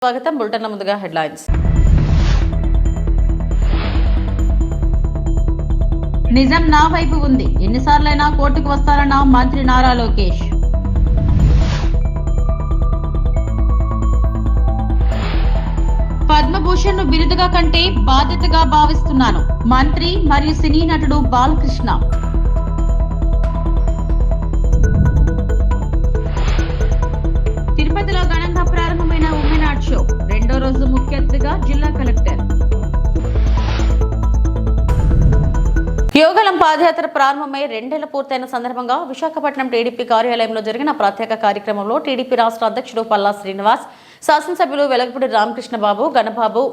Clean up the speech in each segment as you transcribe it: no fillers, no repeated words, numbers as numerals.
స్వాగతం. బులెటిన్ల ముందుగా హెడ్లైన్స్. నిజం నా వైపు ఉంది, ఎన్నిసార్లైనా కోర్టుకు వస్తారన్న మంత్రి నారా లోకేష్. పద్మభూషణ్ ను బిరుదుగా కంటే బాధ్యతగా భావిస్తున్నాను, మంత్రి మరియు సినీ నటుడు బాలకృష్ణ. తిరుపతిలో ఘనంగా ప్రారంభమైన ఉమెన్ ఆర్ట్ షో, రెండో రోజు ముఖ్య అతిథిగా జిల్లా కలెక్టర్. యోగలం పాదయాత్ర ప్రారంభమై 2 ఏళ్లు పూర్తయిన సందర్భంగా విశాఖపట్నం టీడీపీ కార్యాలయంలో జరిగిన ప్రత్యేక కార్యక్రమంలో టీడీపీ రాష్ట్ర అధ్యక్షుడు పల్లా శ్రీనివాస్, శాసనసభ్యులు వెలగపూడి రామకృష్ణబాబు, గణబాబు,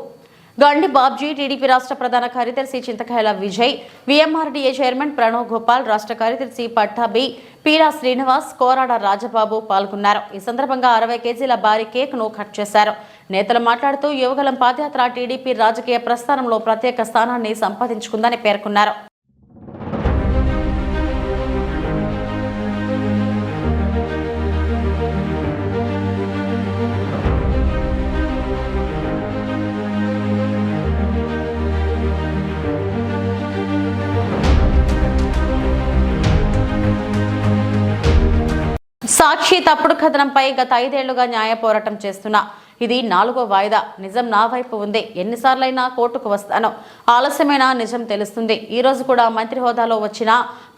గండి బాబ్జీ, టీడీపీ రాష్ట్ర ప్రధాన కార్యదర్శి చింతకాయల విజయ్, విఎంఆర్డీఏ చైర్మన్ ప్రణవ్ గోపాల్, రాష్ట్ర కార్యదర్శి పట్టాభి, పీరా శ్రీనివాస్, కోరాడ రాజబాబు పాల్గొన్నారు. ఈ సందర్భంగా 60 కేజీల భారీ కేక్ ను కట్ చేశారు. నేతలు మాట్లాడుతూ యువగలం పాదయాత్ర టీడీపీ రాజకీయ ప్రస్థానంలో ప్రత్యేక స్థానాన్ని సంపాదించుకుందని పేర్కొన్నారు. సాక్షి తప్పుడు కథనంపై గత 5 ఏళ్లుగా న్యాయ పోరాటం చేస్తున్నా ఇది 4వ వాయిదా. నిజం నా వైపు ఉంది, ఎన్నిసార్లైనా కోర్టుకు వస్తాను, ఆలస్యమైన నిజం తెలుస్తుంది. ఈ రోజు కూడా మంత్రి హోదాలో వచ్చిన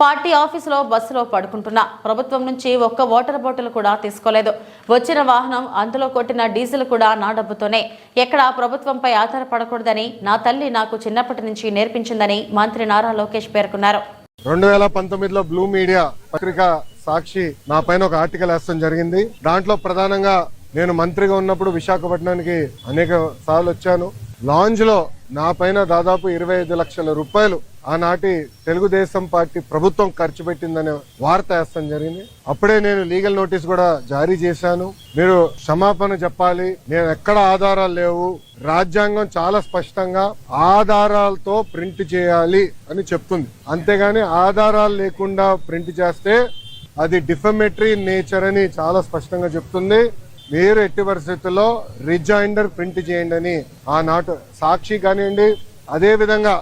పార్టీ ఆఫీసులో బస్సులో పడుకుంటున్నా. ప్రభుత్వం నుంచి ఒక్క వాటర్ బాటిల్ కూడా తీసుకోలేదు. వచ్చిన వాహనం, అందులో కొట్టిన డీజిల్ కూడా నా డబ్బుతోనే. ఎక్కడా ప్రభుత్వంపై ఆధారపడకూడదని నా తల్లి నాకు చిన్నప్పటి నుంచి నేర్పించిందని మంత్రి నారా లోకేష్ పేర్కొన్నారు. 2019లో బ్లూ మీడియా పత్రిక సాక్షి నా పైన ఒక ఆర్టికల్ వేస్తాం జరిగింది. దాంట్లో ప్రధానంగా నేను మంత్రిగా ఉన్నప్పుడు విశాఖపట్నానికి అనేక సార్లు వచ్చాను. లాంజ్ లో నా పైన దాదాపు 25 లక్షల రూపాయలు ఆనాటి తెలుగుదేశం పార్టీ ప్రభుత్వం ఖర్చు పెట్టిందనే వార్త వేస్తాం జరిగింది. అప్పుడే నేను లీగల్ నోటీస్ కూడా జారీ చేశాను. మీరు క్షమాపణ చెప్పాలి, నేను ఎక్కడ ఆధారాలు లేవు, రాజ్యాంగం చాలా స్పష్టంగా ఆధారాలతో ప్రింట్ చేయాలి అని చెప్తుంది. అంతేగాని ఆధారాలు లేకుండా ప్రింట్ చేస్తే అది డిఫమేటరీ నేచర్ అని చాలా స్పష్టంగా చెప్తుంది. మీరు ఎట్టి పరిస్థితుల్లో రిజైండర్ ప్రింట్ చేయండి అని ఆనాటి సాక్షి కానివ్వండి, అదే విధంగా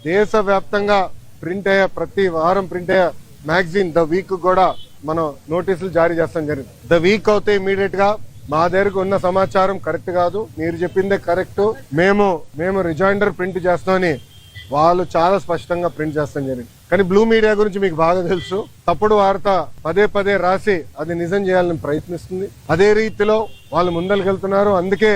దేశవ్యాప్తంగా ప్రింట్ అయ్యే ప్రతి వారం ప్రింట్ అయ్యే మ్యాగజైన్ ద వీక్ కూడా మనం నోటీసులు జారీ చేస్తాం జరిగింది. ద వీక్ అవుతే ఇమీడియట్ గా మా దగ్గరకు ఉన్న సమాచారం కరెక్ట్ కాదు, మీరు చెప్పిందే కరెక్ట్, మేము రిజైండర్ ప్రింట్ చేస్తామని వాళ్ళు చాలా స్పష్టంగా ప్రింట్ చేస్తాం జరిగింది. కానీ బ్లూ మీడియా గురించి మీకు బాగా తెలుసు. తప్పుడు వార్త పదే రాసి అది నిజం చేయాలని ప్రయత్నిస్తుంది. అదే రీతిలో వాళ్ళు ముందరికెళ్తున్నారు. అందుకే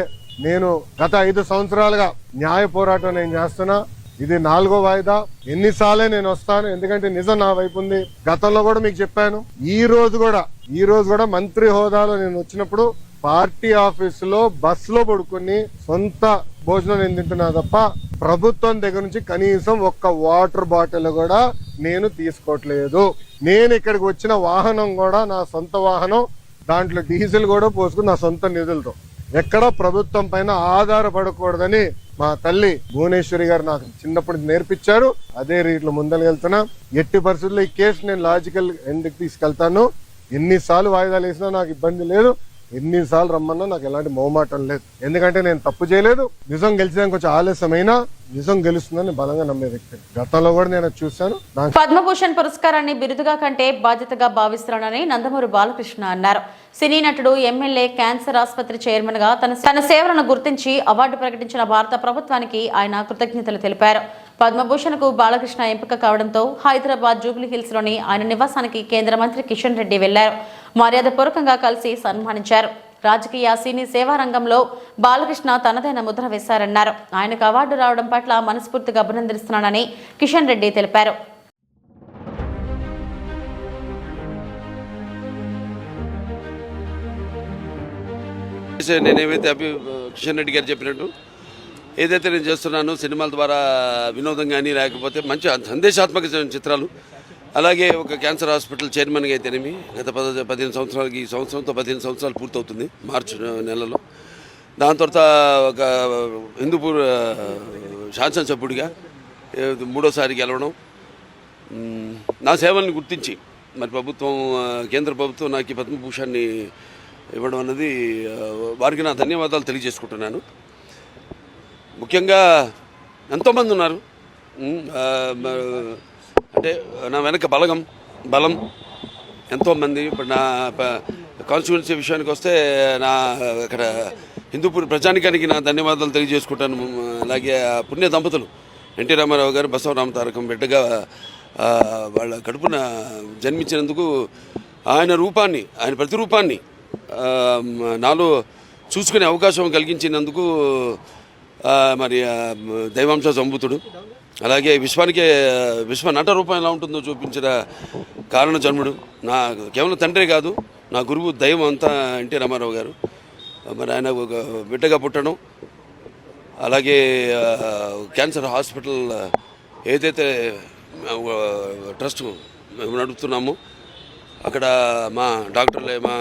నేను గత 5 సంవత్సరాలుగా న్యాయ పోరాటం నేను చేస్తున్నా. ఇది 4వ వాయిదా. ఎన్నిసార్లే నేను వస్తాను, ఎందుకంటే నిజం నా వైపు ఉంది. గతంలో కూడా మీకు చెప్పాను. ఈ రోజు కూడా మంత్రి హోదాలో నేను వచ్చినప్పుడు పార్టీ ఆఫీసులో బస్సులో పడుకుని సొంత భోజనం నేను తింటున్నా తప్ప ప్రభుత్వం దగ్గర నుంచి కనీసం ఒక్క వాటర్ బాటిల్ కూడా నేను తీసుకోవట్లేదు. నేను ఇక్కడికి వచ్చిన వాహనం కూడా నా సొంత వాహనం, దాంట్లో డీజిల్ కూడా పోసుకుని నా సొంత నిధులతో. ఎక్కడ ప్రభుత్వం పైన ఆధారపడకూడదని మా తల్లి భువనేశ్వరి గారు నాకు చిన్నప్పుడు నేర్పించారు. అదే రీతిలో ముందరకెళ్తున్నా. ఎట్టి పరిస్థితుల్లో ఈ కేసు నేను లాజికల్ ఎండ్కి తీసుకెళ్తాను. ఎన్నిసార్లు వాయిదాలు వేసినా నాకు ఇబ్బంది లేదు, ఎన్నిసార్లు రమ్మన్నా నాకు ఎలాంటి మొహమాటం లేదు. ఎందుకంటే నేను తప్పు చేయలేదు. నిజం గెలిచడానికి కొంచెం ఆలస్యమైనా నిజం గెలుస్తుందని బలంగా నమ్మే వ్యక్తి. గతంలో కూడా నేను చూశాను. పద్మభూషణ్ పురస్కారాన్ని బిరుదుగా కంటే బాధ్యతగా భావిస్తున్నానని నందమూరి బాలకృష్ణ అన్నారు. సినీ నటుడు, ఎమ్మెల్యే, క్యాన్సర్ ఆసుపత్రి చైర్మన్ గా తన సేవలను గుర్తించి అవార్డు ప్రకటించిన భారత ప్రభుత్వానికి ఆయన కృతజ్ఞతలు తెలిపారు. పద్మభూషణ్ కు బాలకృష్ణ ఎంపిక కావడంతో హైదరాబాద్ జూబ్లీ హిల్స్ లోని ఆయన నివాసానికి కేంద్ర మంత్రి కిషన్ రెడ్డి వెళ్లారు. మర్యాదపూర్వకంగా కలిసి సన్మానించారు. రాజకీయ, సినీ సేవా రంగంలో బాలకృష్ణ తనదైన ముద్ర వేశారన్నారు. ఆయనకు అవార్డు రావడం పట్ల మనస్ఫూర్తిగా అభినందిస్తున్నానని కిషన్ రెడ్డి తెలిపారు. నేనేమైతే కిషన్ రెడ్డి గారు చెప్పినట్టు ఏదైతే నేను చేస్తున్నానో సినిమాల ద్వారా వినోదం కానీ లేకపోతే మంచి సందేశాత్మక చిత్రాలు, అలాగే ఒక క్యాన్సర్ హాస్పిటల్ చైర్మన్గా అయితేనేమి గత 15 సంవత్సరాలకి, ఈ సంవత్సరంతో 15 సంవత్సరాలు పూర్తవుతుంది మార్చి నెలలో. దాని తర్వాత ఒక హిందూపూర్ శాసనసభ్యుడిగా 3వసారి గెలవడం, నా సేవల్ని గుర్తించి మరి ప్రభుత్వం, కేంద్ర ప్రభుత్వం నాకు ఈ పద్మభూషణ్ని ఇవ్వడం అన్నది వారికి నా ధన్యవాదాలు తెలియజేసుకుంటున్నాను. ముఖ్యంగా ఎంతోమంది ఉన్నారు, అంటే నా వెనక బలం ఎంతోమంది. ఇప్పుడు నా కాన్స్టిట్యున్సీ విషయానికి వస్తే నా అక్కడ హిందూపూర్ ప్రజానికానికి నా ధన్యవాదాలు తెలియజేసుకుంటాను. అలాగే ఆ పుణ్య దంపతులు ఎన్టీ రామారావు గారు బసవరామ తారకం బిడ్డగా వాళ్ళ కడుపున జన్మించినందుకు ఆయన ప్రతిరూపాన్ని నాలో చూసుకునే అవకాశం కలిగించినందుకు మరి దైవాంశ సంభూతుడు, అలాగే విశ్వ నట రూపం ఎలా ఉంటుందో చూపించిన కారణ జన్ముడు, నా కేవలం తండ్రే కాదు నా గురువు దైవం అంతా ఎన్టీ రామారావు గారు. మరి ఆయన ఒక బిడ్డగా పుట్టడం, అలాగే క్యాన్సర్ హాస్పిటల్ ఏదైతే ట్రస్ట్ మేము నడుపుతున్నామో అక్కడ మా డాక్టర్లే, మా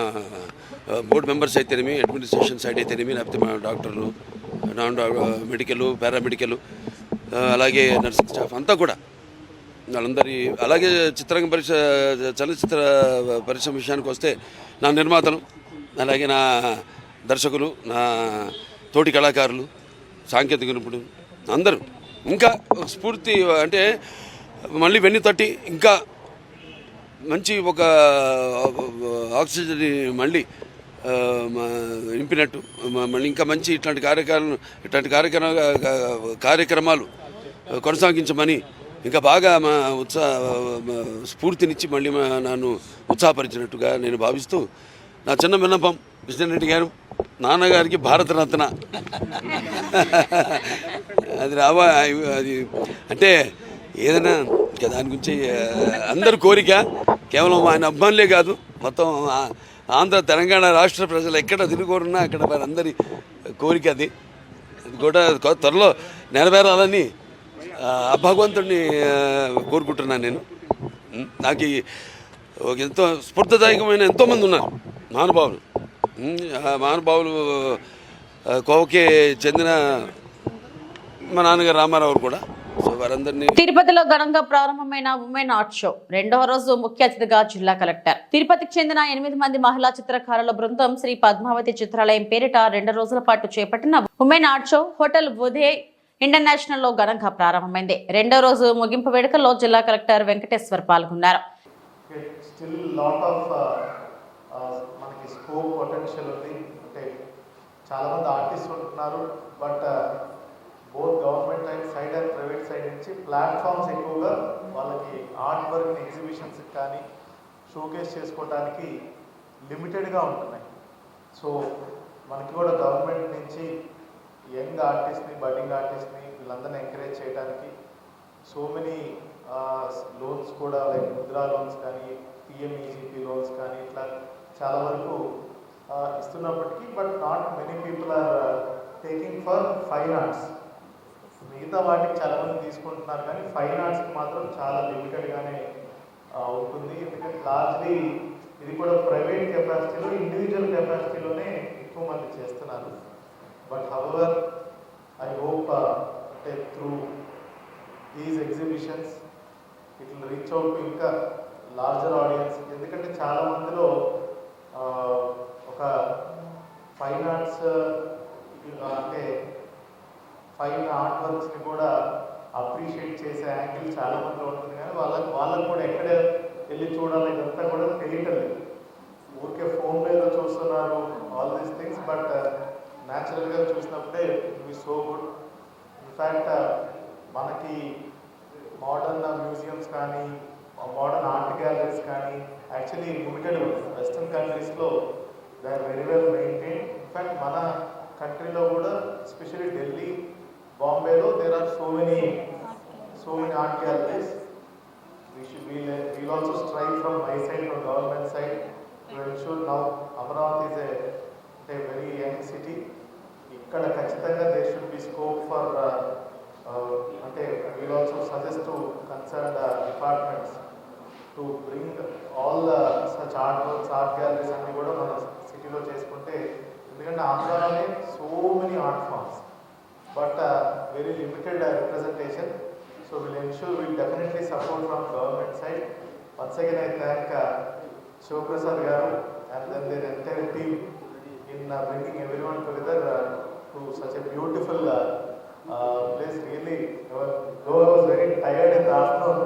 బోర్డు మెంబర్స్ అయితేనేమి, అడ్మినిస్ట్రేషన్ సైడ్ అయితేనేమి, లేకపోతే మా డాక్టర్లు, మెడికల్, పారామెడికల్, అలాగే నర్సింగ్ స్టాఫ్ అంతా కూడా వాళ్ళందరి, అలాగే చలనచిత్ర పరిశ్రమ విషయానికి వస్తే నా నిర్మాతలు, అలాగే నా దర్శకులు, నా తోటి కళాకారులు, సాంకేతిక నిపుణులు అందరూ ఇంకా స్ఫూర్తి, అంటే మళ్ళీ వెన్ను తట్టి ఇంకా మంచి ఒక ఆక్సిజన్ మళ్ళీ నింపినట్టు, మళ్ళీ ఇంకా మంచి ఇట్లాంటి కార్యక్రమాలు కొనసాగించమని ఇంకా బాగా మా స్ఫూర్తినిచ్చి మళ్ళీ నన్ను ఉత్సాహపరిచినట్టుగా నేను భావిస్తూ నా చిన్న విన్నపం, కృష్ణారెడ్డి గారు నాన్నగారికి భారతరత్న అది అది అంటే ఏదైనా ఇంకా దాని గురించి అందరి కోరిక, కేవలం ఆయన అభిమానులే కాదు మొత్తం ఆంధ్ర తెలంగాణ రాష్ట్ర ప్రజలు ఎక్కడ తిరుగురున్నా అక్కడ వారి అందరి కోరిక అది కూడా త్వరలో నెరవేరాలని భగవంతుడిని కోరుకుంటున్నాను. నేను నాకు ఎంతో స్ఫూర్తిదాయకమైన ఎంతోమంది ఉన్నారు మహానుభావులు కోవకే చెందిన మా నాన్నగారు రామారావు కూడా. సో వారందరినీ తిరుపతిలో ఘనంగా ప్రారంభమైన ఉమెన్ ఆర్ట్ షో రెండవ రోజు ముఖ్య అతిథిగా జిల్లా కలెక్టర్. తిరుపతికి చెందిన 8 మంది మహిళా చిత్రకారుల బృందం శ్రీ పద్మావతి చిత్రాలయం పేరిట 2 రోజుల పాటు చేపట్టిన women art show hotel Uday international లో ఘనంగా ప్రారంభమైంది. రెండో రోజు ముగింపు వేడుకల్లో జిల్లా కలెక్టర్ వెంకటేశ్వర్ పాల్గొన్నారు. మనకి స్కోప్ పొటెన్షియల్ ఉంది, అంటే చాలామంది ఆర్టిస్ట్ ఉంటున్నారు, but both government side and private side నుంచి ప్లాట్ఫామ్స్ ఎక్కువగా వాళ్ళకి ఆర్ట్ వర్క్ ఎగ్జిబిషన్స్కి కానీ షోకేస్ చేసుకోవడానికి లిమిటెడ్గా ఉంటున్నాయి. సో మనకి కూడా గవర్నమెంట్ నుంచి యంగ్ ఆర్టిస్ట్ని, బడ్డింగ్ ఆర్టిస్ట్ని వీళ్ళందరినీ ఎంకరేజ్ చేయడానికి సో మెనీ లోన్స్ కూడా, లైక్ ముద్రా లోన్స్ కానీ, పిఎంఈజీపీ లోన్స్ కానీ, ఇట్లా చాలా వరకు ఇస్తున్నప్పటికీ but not many people are taking for fine arts. మిగతా వాటికి చాలామంది తీసుకుంటున్నారు కానీ ఫైన్ ఆర్ట్స్కి మాత్రం చాలా లిమిటెడ్గానే ఉంటుంది. ఎందుకంటే లార్జ్లీ ఇది కూడా ప్రైవేట్ కెపాసిటీలో, ఇండివిజువల్ కెపాసిటీలోనే ఎక్కువ మంది చేస్తున్నారు. బట్ హౌవర్ ఐ హోప్ అంటే through these exhibitions it will reach out to ఇంకా లార్జర్ ఆడియన్స్. ఎందుకంటే చాలా మందిలో ఒక ఫైన్ ఆర్ట్స్ అంటే ఫైన్ ఆర్ట్ వర్క్స్ని కూడా అప్రిషియేట్ చేసే యాంగిల్ చాలా మందిలో ఉంటుంది, కానీ వాళ్ళకు కూడా ఎక్కడ వెళ్ళి చూడాలి ఇదంతా కూడా తెలియటలేదు. ఊరికే ఫోన్లో ఏదో చూస్తున్నారు ఆల్ దీస్ థింగ్స్, బట్ న్యాచురల్గా చూసినప్పుడే it be so good. In fact మనకి మోడర్న్ మ్యూజియంస్ కానీ, మోడర్న్ ఆర్ట్ గ్యాలరీస్ కానీ యాక్చువల్లీ లిమిటెడ్ వెస్టర్న్ కంట్రీస్లో they are very well maintain. In fact మన కంట్రీలో కూడా ఎస్పెషల్లీ ఢిల్లీ, బాంబేలో there are so many art galleries. we'll also strive from my side, from government side, to ensure now Amaravati is a very young city. ఇక్కడ ఖచ్చితంగా there should be scope for అంటే we'll also suggest to concerned departments to bring all such artworks, art galleries అన్ని కూడా మన సిటీలో చేసుకుంటే, ఎందుకంటే ఆంధ్రాలోనే so many art forms but very limited representation. So we'll ensure, we'll definitely support from government side. Once again I thank Shivaprasad garu and then their entire team in bringing everyone together to such a beautiful place. Really, though I was very tired in the afternoon,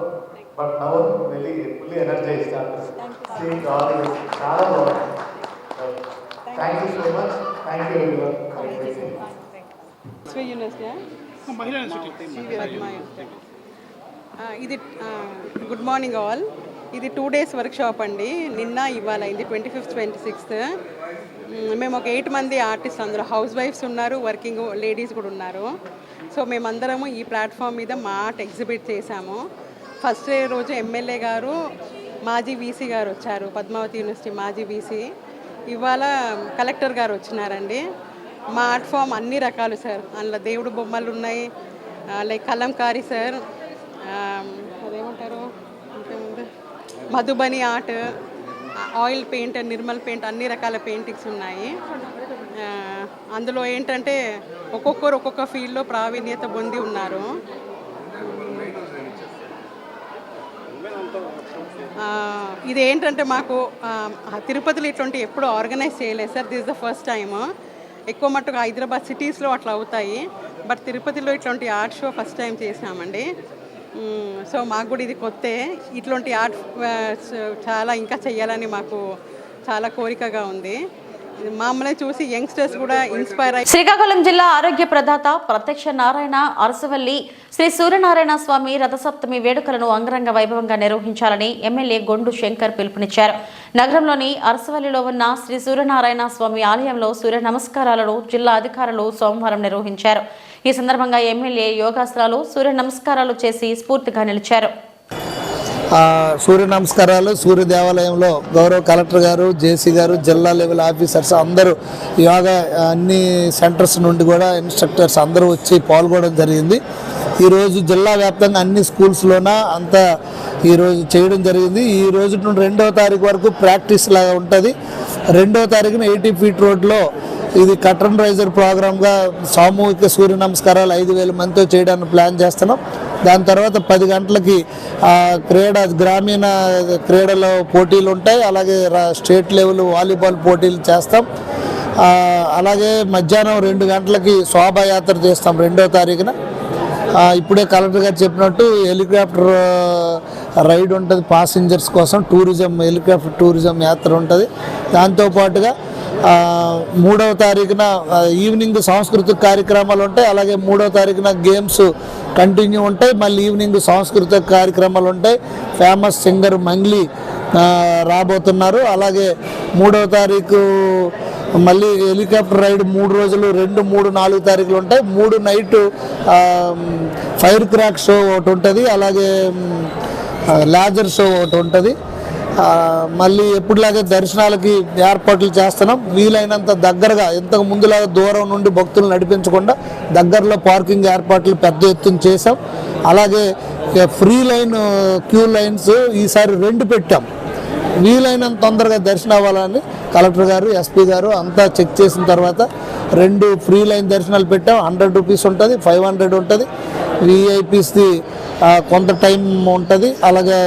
but now I'm really fully energized after seeing all this. Thank you so much. Thank you everyone. ఇది good morning all. ఇది 2 days workshop అండి. నిన్న ఇవాళ అయింది 25th 26th. మేము ఒక 8 మంది artist, అందులో హౌస్ వైఫ్స్ ఉన్నారు, వర్కింగ్ లేడీస్ కూడా ఉన్నారు. సో మేమందరము ఈ ప్లాట్ఫామ్ మీద మా ఆర్ట్ ఎగ్జిబిట్ చేశాము. ఫస్ట్ డే రోజు ఎమ్మెల్యే గారు, మాజీ వీసీ గారు వచ్చారు, పద్మావతి యూనివర్సిటీ మాజీ వీసీ. ఇవాళ కలెక్టర్ గారు వచ్చినారండి. మా ఆర్ట్ ఫామ్ అన్ని రకాలు సార్, అందులో దేవుడు బొమ్మలు ఉన్నాయి, లైక్ కలంకారీ సార్, అదేమంటారు ఇంకేముంది, Madhubani art, oil paint, Nirmal paint, అన్ని రకాల పెయింటింగ్స్ ఉన్నాయి. అందులో ఏంటంటే ఒక్కొక్కరు ఒక్కొక్క ఫీల్డ్లో ప్రావీణ్యత పొంది ఉన్నారు. ఇది ఏంటంటే మాకు తిరుపతిలో ఇట్లాంటి ఎప్పుడు ఆర్గనైజ్ చేయలేదు sir. This the first time. ఎక్కువ మట్టుకు హైదరాబాద్ సిటీస్లో అట్లా అవుతాయి, బట్ తిరుపతిలో ఇట్లాంటి ఆర్ట్ షో ఫస్ట్ టైం చేసామండి. సో మాకు కూడా ఇది కొత్తే. ఇట్లాంటి ఆర్ట్ చాలా ఇంకా చెయ్యాలని మాకు చాలా కోరికగా ఉంది. మమ్మల్ని చూసి యంగ్స్టర్స్ కూడా ఇన్స్పైర్ అయ్యి. శ్రీకాకుళం జిల్లా ఆరోగ్య ప్రదాత ప్రత్యక్ష నారాయణ అరసవల్లి శ్రీ సూర్యనారాయణ స్వామి రథసప్తమి వేడుకలను అంగరంగ వైభవంగా నిర్వహించాలని ఎమ్మెల్యే గొండు శంకర్ పిలుపునిచ్చారు. నగరంలోని అరసవల్లిలో ఉన్న శ్రీ సూర్యనారాయణ స్వామి ఆలయంలో సూర్య నమస్కారాలను జిల్లా అధికారులు సోమవారం నిర్వహించారు. ఈ సందర్భంగా ఎమ్మెల్యే యోగాసనాలు, సూర్య నమస్కారాలు చేసి స్ఫూర్తిగా నిలిచారు. సూర్య నమస్కారాలు సూర్య దేవాలయంలో గౌరవ కలెక్టర్ గారు, జేసీ గారు, జిల్లా లెవెల్ ఆఫీసర్స్ అందరూ, యోగా అన్ని సెంటర్స్ నుండి కూడా ఇన్స్ట్రక్టర్స్ అందరూ వచ్చి పాల్గొనడం జరిగింది. ఈరోజు జిల్లా వ్యాప్తంగా అన్ని స్కూల్స్లోన అంతా ఈరోజు చేయడం జరిగింది. ఈ రోజు నుండి 2వ తారీఖు వరకు ప్రాక్టీస్ లాగా ఉంటుంది. 2వ తారీఖున 80 feet రోడ్లో ఇది కటన్ రైజర్ ప్రోగ్రామ్గా సామూహిక సూర్య నమస్కారాలు 5,000 మందితో చేయడానికి ప్లాన్ చేస్తున్నాం. దాని తర్వాత 10 గంటలకి గ్రామీణ క్రీడల పోటీలు ఉంటాయి. అలాగే స్టేట్ లెవెల్ వాలీబాల్ పోటీలు చేస్తాం. అలాగే మధ్యాహ్నం 2 గంటలకి శోభాయాత్ర చేస్తాం 2వ తారీఖున. ఇప్పుడే కలెక్టర్ గారు చెప్పినట్టు హెలికాప్టర్ రైడ్ ఉంటుంది పాసింజర్స్ కోసం, హెలికాప్టర్ టూరిజం యాత్ర ఉంటుంది. దాంతోపాటుగా 3వ తారీఖున ఈవినింగ్ సాంస్కృతిక కార్యక్రమాలు ఉంటాయి. అలాగే 3వ తారీఖున గేమ్స్ కంటిన్యూ ఉంటాయి. మళ్ళీ ఈవినింగ్ సాంస్కృతిక కార్యక్రమాలు ఉంటాయి. ఫేమస్ సింగర్ మంగ్లీ రాబోతున్నారు. అలాగే 3వ తారీఖు మళ్ళీ హెలికాప్టర్ రైడ్ 3 రోజులు, 2, 3, 4 తారీఖులు ఉంటాయి. 3 నైట్ ఫైర్ క్రాక్ షో ఒకటి ఉంటుంది. అలాగే లేజర్ షో ఒకటి ఉంటుంది. మళ్ళీ ఎప్పుడులాగే దర్శనాలకి ఏర్పాట్లు చేస్తున్నాం. వీలైనంత దగ్గరగా, ఇంతకు ముందులాగా దూరం నుండి భక్తులు నడిపించకుండా దగ్గరలో పార్కింగ్ ఏర్పాట్లు పెద్ద ఎత్తున చేసాం. అలాగే ఫ్రీ లైన్, క్యూ లైన్స్ ఈసారి 2 పెట్టాం. వీలైనంత తొందరగా దర్శనం అవ్వాలని కలెక్టర్ గారు, ఎస్పీ గారు అంతా చెక్ చేసిన తర్వాత 2 ఫ్రీ లైన్ దర్శనాలు పెట్టాం. 100 రూపీస్ ఉంటుంది, 500 ఉంటుంది. విఐపీస్ది కొంత టైం ఉంటుంది. అలాగే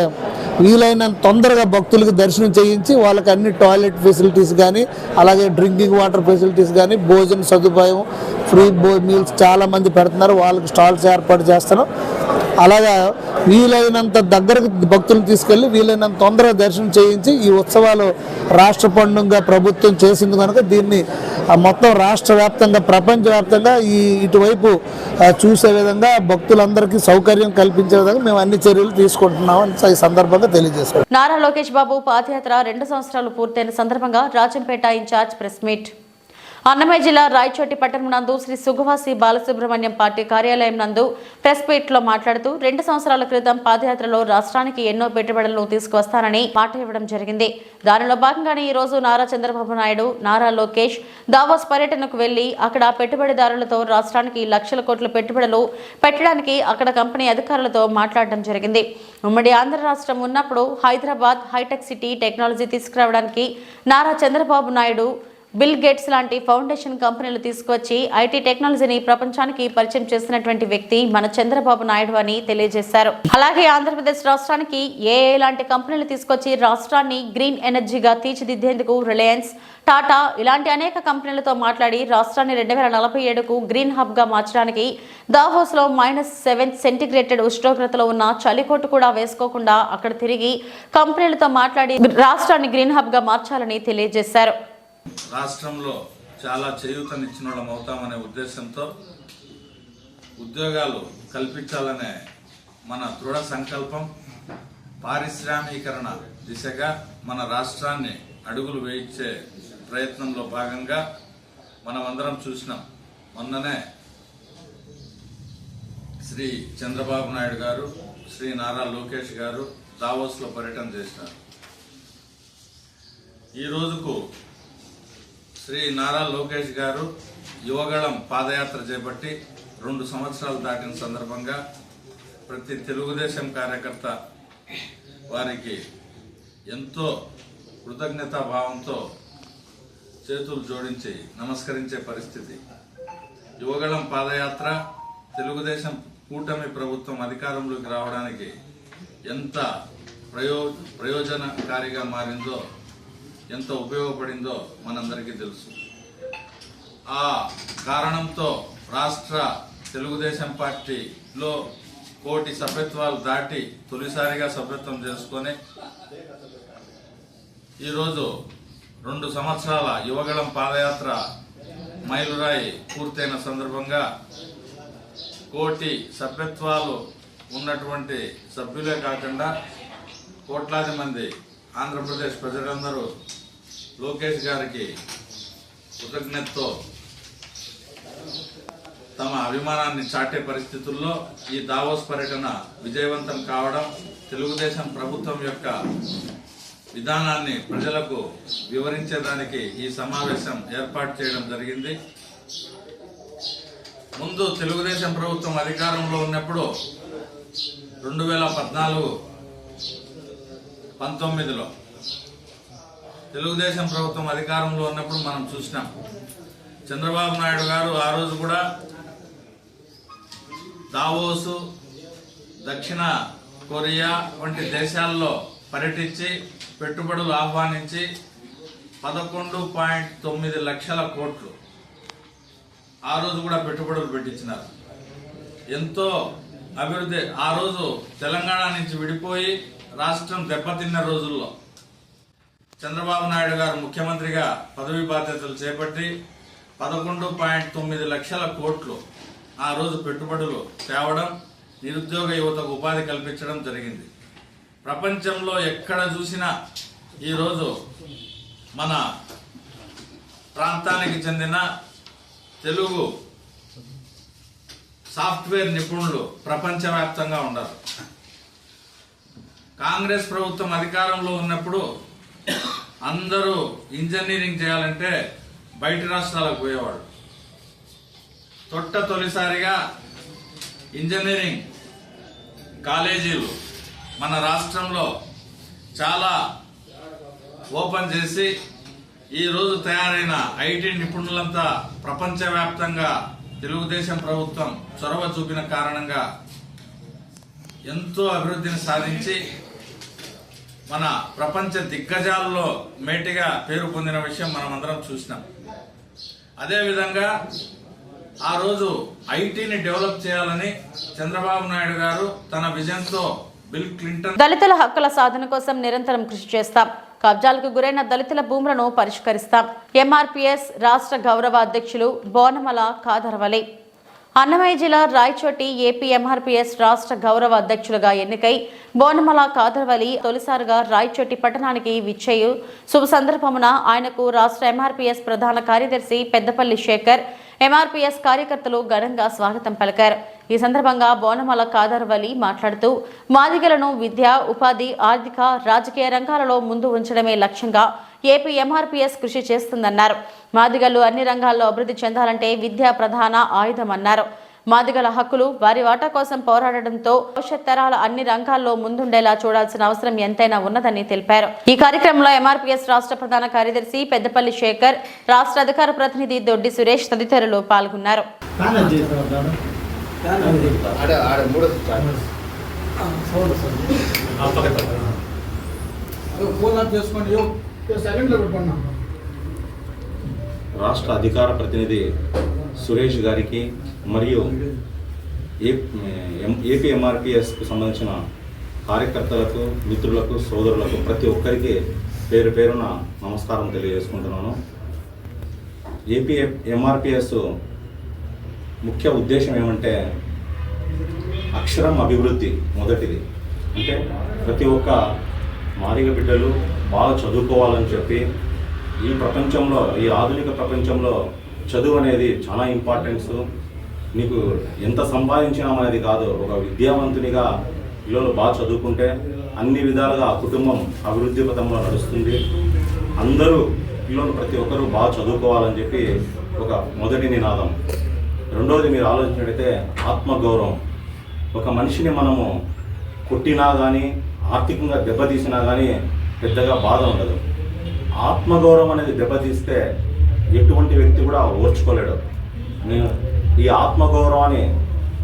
వీలైనంత తొందరగా భక్తులకు దర్శనం చేయించి వాళ్ళకి అన్ని టాయిలెట్ ఫెసిలిటీస్ కానీ, అలాగే డ్రింకింగ్ వాటర్ ఫెసిలిటీస్ కానీ, భోజన సదుపాయం, ఫ్రీ మీల్స్ చాలామంది పెడుతున్నారు. వాళ్ళకి స్టాల్స్ ఏర్పాటు చేస్తున్నాం. అలాగా వీలైనంత దగ్గరకు భక్తులను తీసుకెళ్ళి వీలైనంత తొందరగా దర్శనం చేయించి ఈ ఉత్సవాలు రాష్ట్ర పండుగగా ప్రభుత్వం చేసింది కనుక దీన్ని మొత్తం రాష్ట్ర వ్యాప్తంగా, ప్రపంచవ్యాప్తంగా ఇటువైపు చూసే విధంగా భక్తులందరికీ సౌకర్యం కల్పించే విధంగా మేము అన్ని చర్యలు తీసుకుంటున్నామని ఈ సందర్భంగా తెలియజేస్తాం. నారా లోకేష్ బాబు పాదయాత్ర 2 సంవత్సరాలు పూర్తయిన సందర్భంగా Rajampet incharge press meet. Annamayya జిల్లా రాయచోటి పట్టణం నందు శ్రీ సుగవాసి బాలసుబ్రహ్మణ్యం పార్టీ కార్యాలయం నందు ప్రెస్ మీట్ లో మాట్లాడుతూ 2 సంవత్సరాల క్రితం పాదయాత్రలో రాష్ట్రానికి ఎన్నో పెట్టుబడులను తీసుకువస్తానని మాట ఇవ్వడం జరిగింది. దానిలో భాగంగానే ఈ రోజు నారా చంద్రబాబు నాయుడు, నారా లోకేష్ దావోస్ పర్యటనకు వెళ్లి అక్కడ పెట్టుబడిదారులతో రాష్ట్రానికి లక్షల కోట్ల పెట్టుబడులు పెట్టడానికి అక్కడ కంపెనీ అధికారులతో మాట్లాడడం జరిగింది. ఉమ్మడి ఆంధ్ర రాష్ట్రం ఉన్నప్పుడు హైదరాబాద్ హైటెక్ సిటీ టెక్నాలజీ తీసుకురావడానికి నారా చంద్రబాబు నాయుడు బిల్ గేట్స్ లాంటి ఫౌండేషన్ కంపెనీలు తీసుకువచ్చి ఐటీ టెక్నాలజీని ప్రపంచానికి పరిచయం చేసినటువంటి వ్యక్తి మన చంద్రబాబు నాయుడు అని తెలియజేశారు. అలాగే ఆంధ్రప్రదేశ్ రాష్ట్రానికి ఏఐ లాంటి కంపెనీలు తీసుకొచ్చి రాష్ట్రాన్ని గ్రీన్ ఎనర్జీగా తీర్చిదిద్దేందుకు రిలయన్స్, టాటా ఇలాంటి అనేక కంపెనీలతో మాట్లాడి రాష్ట్రాన్ని 2047కు గ్రీన్ హబ్ గా మార్చడానికి దావోస్ లో -7 సెంటీగ్రేడ్ ఉష్ణోగ్రతలో ఉన్న చలికోటు కూడా వేసుకోకుండా అక్కడ తిరిగి కంపెనీలతో మాట్లాడి రాష్ట్రాన్ని గ్రీన్ హబ్ గా మార్చాలని తెలియజేశారు. రాష్ట్రంలో చాలా చేయూతనిచ్చిన వాళ్ళం అవుతామనే ఉద్దేశంతో ఉద్యోగాలు కల్పించాలనే మన దృఢ సంకల్పం, పారిశ్రామీకరణ దిశగా మన రాష్ట్రాన్ని అడుగులు వేయించే ప్రయత్నంలో భాగంగా మనమందరం చూసినాం. మొన్ననే శ్రీ చంద్రబాబు నాయుడు గారు, శ్రీ నారా లోకేష్ గారు దావోస్లో పర్యటన చేసినారు. ఈ రోజుకు శ్రీ నారా లోకేష్ గారు యువగళం పాదయాత్ర చేపట్టి 2 సంవత్సరాలు దాటిన సందర్భంగా ప్రతి తెలుగుదేశం కార్యకర్త వారికి ఎంతో కృతజ్ఞతాభావంతో చేతులు జోడించి నమస్కరించే పరిస్థితి. యువగళం పాదయాత్ర తెలుగుదేశం కూటమి ప్రభుత్వం అధికారంలోకి రావడానికి ఎంత ప్రయోజనకారిగా మారిందో, ఎంత ఉపయోగపడిందో మనందరికీ తెలుసు. ఆ కారణంతో రాష్ట్ర తెలుగుదేశం పార్టీలో 1,000 సభ్యత్వాలు దాటి తొలిసారిగా సభ్యత్వం చేసుకొని ఈరోజు 2 సంవత్సరాల యువగళం పాదయాత్ర మైలురాయి పూర్తయిన సందర్భంగా 1,000 సభ్యత్వాలు ఉన్నటువంటి సభ్యులే కాకుండా కోట్లాది మంది ఆంధ్రప్రదేశ్ ప్రజలందరూ లోకేష్ గారికి కృతజ్ఞతతో తమ అభిమానాన్ని చాటే పరిస్థితుల్లో ఈ దావోస్ పర్యటన విజయవంతం కావడం, తెలుగుదేశం ప్రభుత్వం యొక్క విధానాన్ని ప్రజలకు వివరించేదానికి ఈ సమావేశం ఏర్పాటు చేయడం జరిగింది. ముందు తెలుగుదేశం ప్రభుత్వం అధికారంలో ఉన్నప్పుడు 2014-19లో తెలుగుదేశం ప్రభుత్వం అధికారంలో ఉన్నప్పుడు మనం చూసినాం. చంద్రబాబు నాయుడు గారు ఆ రోజు కూడా దావోసు, దక్షిణ కొరియా వంటి దేశాల్లో పర్యటించి పెట్టుబడులు ఆహ్వానించి 11.9 లక్షల కోట్లు ఆ రోజు కూడా పెట్టుబడులు పెట్టించినారు. ఎంతో అభివృద్ధి. ఆ రోజు తెలంగాణ నుంచి విడిపోయి రాష్ట్రం దెబ్బతిన్న రోజుల్లో చంద్రబాబు నాయుడు గారు ముఖ్యమంత్రిగా పదవి బాధ్యతలు చేపట్టి 11.9 లక్షల కోట్లు ఆ రోజు పెట్టుబడులు తేవడం, నిరుద్యోగ యువతకు ఉపాధి కల్పించడం జరిగింది. ప్రపంచంలో ఎక్కడ చూసినా ఈరోజు మన ప్రాంతానికి చెందిన తెలుగు సాఫ్ట్వేర్ నిపుణులు ప్రపంచవ్యాప్తంగా ఉన్నారు. కాంగ్రెస్ ప్రభుత్వం అధికారంలో ఉన్నప్పుడు అందరూ ఇంజనీరింగ్ చేయాలంటే బయట రాష్ట్రాలకు పోయేవాడు. తొలిసారిగా ఇంజనీరింగ్ కాలేజీలు మన రాష్ట్రంలో చాలా ఓపెన్ చేసి ఈరోజు తయారైన ఐటీ నిపుణులంతా ప్రపంచవ్యాప్తంగా తెలుగుదేశం ప్రభుత్వం చొరవ చూపిన కారణంగా ఎంతో అభివృద్ధిని సాధించి మన ప్రపంచ దిగ్గజాల్లో మేటిగా పేరు పొందిన విషయం మనం అందరం చూసినాం. అదేవిధంగా ఆ రోజు ఐటీని డెవలప్ చేయాలని చంద్రబాబు నాయుడు గారు తన విజన్తో బిల్ క్లింటన్ దళితుల హక్కుల సాధన కోసం నిరంతరం కృషి చేస్తాం, కబ్జాలకు గురైన దళితుల భూములను పరిష్కరిస్తాం. ఎంఆర్పీఎస్ రాష్ట్ర గౌరవ అధ్యక్షులు బోనమల ఖాదర్వలి. అన్నమయ్య జిల్లా రాయచోటి ఏపీ ఎంఆర్పీఎస్ రాష్ట్ర గౌరవ అధ్యక్షులుగా ఎన్నికై బోనమల ఖాదర్వలి తొలిసారిగా రాయచోటి పట్టణానికి విచ్చేయు శుభ సందర్భమున ఆయనకు రాష్ట్ర ఎంఆర్పీఎస్ ప్రధాన కార్యదర్శి పెద్దపల్లి శేఖర్, ఎంఆర్పీఎస్ కార్యకర్తలు ఘనంగా స్వాగతం పలికారు. ఈ సందర్భంగా బోనమల ఖాదర్వలి మాట్లాడుతూ మాదిగలను విద్య, ఉపాధి, ఆర్థిక, రాజకీయ రంగాలలో ముందు ఉంచడమే లక్ష్యంగా ఏపీ ఎంఆర్పీఎస్ కృషి చేస్తుందన్నారు. మాదిగలు అన్ని రంగాల్లో అభివృద్ధి చెందాలంటే విద్య ప్రధాన ఆయుధమన్నారు. మాదిగల హక్కులు వారి వాటా కోసం పోరాడడంతో భవిష్యత్ తరాల అన్ని రంగాల్లో ముందుండేలా చూడాల్సిన అవసరం ఎంతైనా ఉన్నదని తెలిపారు. ఈ కార్యక్రమంలో ఎంఆర్పీఎస్ రాష్ట్ర ప్రధాన కార్యదర్శి పెద్దపల్లి శేఖర్, రాష్ట్ర అధికార ప్రతినిధి దొడ్డి సురేష్ తదితరులు పాల్గొన్నారు. రాష్ట్ర అధికార ప్రతినిధి సురేష్ గారికి మరియు ఏపీ ఎంఆర్పిఎస్కు సంబంధించిన కార్యకర్తలకు, మిత్రులకు, సోదరులకు ప్రతి ఒక్కరికి పేరు పేరున నమస్కారం తెలియజేసుకుంటున్నాను. ఏపీ ఎంఆర్పిఎస్ ముఖ్య ఉద్దేశం ఏమంటే అక్షరం అభివృద్ధి మొదటిది. అంటే ప్రతి ఒక్క మాదిగ బిడ్డలు బాగా చదువుకోవాలని చెప్పి ఈ ప్రపంచంలో, ఈ ఆధునిక ప్రపంచంలో చదువు అనేది చాలా ఇంపార్టెన్స్. నీకు ఎంత సంపాదించినాం అనేది కాదు, ఒక విద్యావంతునిగా పిల్లలు బాగా చదువుకుంటే అన్ని విధాలుగా ఆ కుటుంబం అభివృద్ధి పథంలో నడుస్తుంది. అందరూ పిల్లలు ప్రతి ఒక్కరూ బాగా చదువుకోవాలని చెప్పి ఒక మొదటి నినాదం. రెండవది మీరు ఆలోచించినట్టయితే ఆత్మగౌరవం. ఒక మనిషిని మనము కొట్టినా కానీ, ఆర్థికంగా దెబ్బతీసినా కానీ పెద్దగా బాధ ఉండదు. ఆత్మగౌరవం అనేది దెబ్బతీస్తే ఎటువంటి వ్యక్తి కూడా ఓర్చుకోలేడు. నేను ఈ ఆత్మగౌరవాన్ని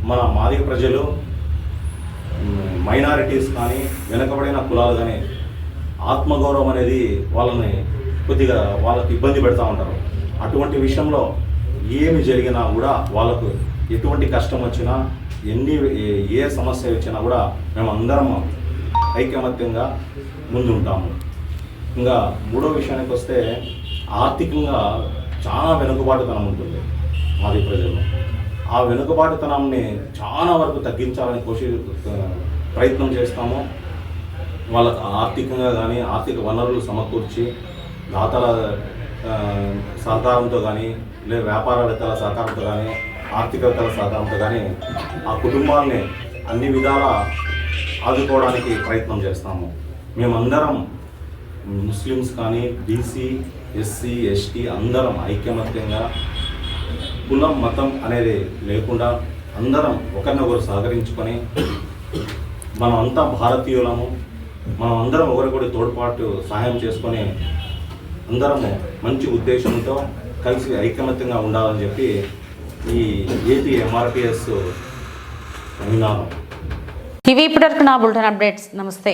మన మాదిగ ప్రజలు, మైనారిటీస్ కానీ, వెనుకబడిన కులాలు కానీ ఆత్మగౌరవం అనేది వాళ్ళని కొద్దిగా వాళ్ళకి ఇబ్బంది పెడతా ఉంటారు. అటువంటి విషయంలో ఏమి జరిగినా కూడా వాళ్ళకు ఎటువంటి కష్టం వచ్చినా, ఏ సమస్య వచ్చినా కూడా మేము అందరం ఐకమత్యంగా ముందుంటాము. ఇంకా మూడో విషయానికి వస్తే ఆర్థికంగా చాలా వెనుకబాటుతనం ఉంటుంది మాది ప్రజల్లో. ఆ వెనుకబాటుతనాన్ని చాలా వరకు తగ్గించాలని ప్రయత్నం చేస్తాము. వాళ్ళకు ఆర్థికంగా కానీ, ఆర్థిక వనరులు సమకూర్చి దాతల సహకారంతో కానీ, లేదా వ్యాపారవేత్తల సహకారంతో కానీ, ఆర్థికవేత్తల సహకారంతో కానీ ఆ కుటుంబాలని అన్ని విధాలా ఆదుకోవడానికి ప్రయత్నం చేస్తాము. మేమందరం ముస్లిమ్స్ కానీ, బీసీ, ఎస్సీ, ఎస్టీ అందరం ఐకమత్యంగా కులం, మతం అనేది లేకుండా అందరం ఒకరినొకరు సహకరించుకొని మనం అంతా భారతీయులము, మనం అందరం ఒకరికొకరి తోడ్పాటు సహాయం చేసుకొని అందరము మంచి ఉద్దేశంతో కలిసి ఐకమత్యంగా ఉండాలని చెప్పి ఈ ఏపీ ఎంఆర్పిఎస్ నినాదం. ఇవి ఇప్పటివరకు నా బులెటిన్ అప్డేట్స్. నమస్తే.